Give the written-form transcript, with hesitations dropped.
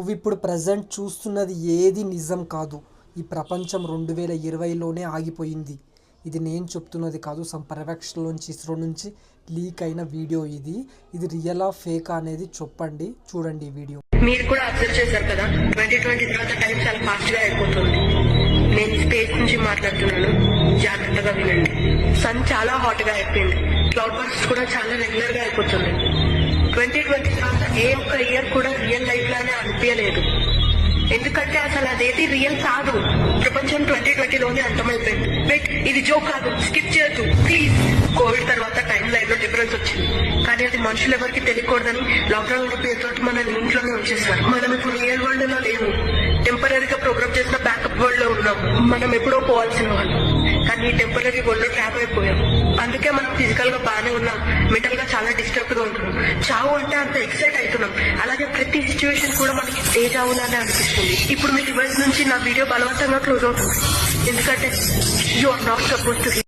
నువ్వు ఇప్పుడు ప్రజెంట్ చూస్తున్నది ఏది నిజం కాదు. ఈ ప్రపంచం 2020లోనే ఆగిపోయింది. ఇది నేను చెప్తున్నది కాదు, సమ్ పర్యవేక్షణలోంచి ఇస్రో నుంచి లీక్ అయిన వీడియో ఇది. ఇది రియలా ఫేకా అనేది చెప్పండి, చూడండి ఈ వీడియో. మీరు కూడా అబ్జర్వ్ చేశారు కదా, 2020 తర్వాత టైం చాలా ఫాస్ట్ గా అయిపోతుంది. నేను స్పేస్ నుంచి మాట్లాడుతున్నాను, జాగ్రత్తగా వినండి. సన్ చాలా హాట్ గా అయిపోయింది, క్లౌడ్ బర్స్ట్ కూడా చాలా రెగ్యులర్ గా అయిపోతుంది. 2020 తర్వాత ఏ ఒక్క ఇయర్ కూడా రియల్ లైఫ్ లానే అనిపించలేదు. ఎందుకంటే అసలు అదేది రియల్ కాదు. ప్రపంచం 2020లోనే అంతమైపోయింది. వెయిట్, ఇది జోక్ కాదు, స్కిప్ చేయొద్దు ప్లీజ్. కోవిడ్ తర్వాత టైం లైన్ లో డిఫరెన్స్ వచ్చింది, కానీ అది మనుషులు ఎవరికి తెలియకూడదని లాక్డౌన్ పేరుతో మనల్ని ఇంట్లోనే ఉంచేస్తారు. మనం ఇప్పుడు రియల్ వరల్డ్ లో లేవు, టెంపరీగా ప్రోగ్రామ్ చేసిన బ్యాకప్ వరల్డ్ లో ఉన్నాం. మనం ఎప్పుడో పోవాల్సిన వాళ్ళు, కానీ టెంపరీ వరల్డ్ లో ట్రాప్ అయిపోయాం. అందుకే మనం ఫిజికల్ గా బాగానే ఉన్నాం, మెంటల్ గా చాలా డిస్టర్బ్ గా ఉంటున్నాం. చావు అంటే అంత ఎక్సైట్ అవుతున్నాం, అలాగే ప్రతి సిచ్యువేషన్ కూడా మనకి ఏ చావులానే అనిపిస్తుంది. ఇప్పుడు మీ డివైస్ నుంచి నా వీడియో బలవంతంగా క్లోజ్ అవుతుంది, ఎందుకంటే you are not suppose to